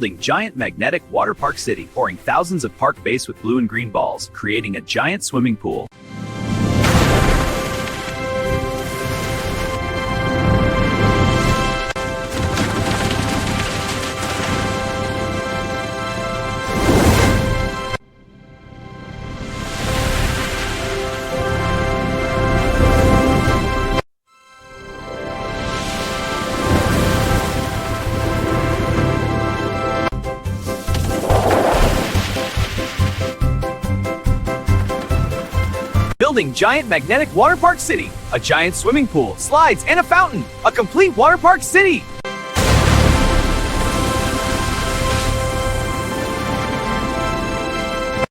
Building giant magnetic water park city, pouring thousands of park base with blue and green balls, creating a giant swimming pool. Building giant magnetic water park city, a giant swimming pool, slides, and a fountain. A complete water park city.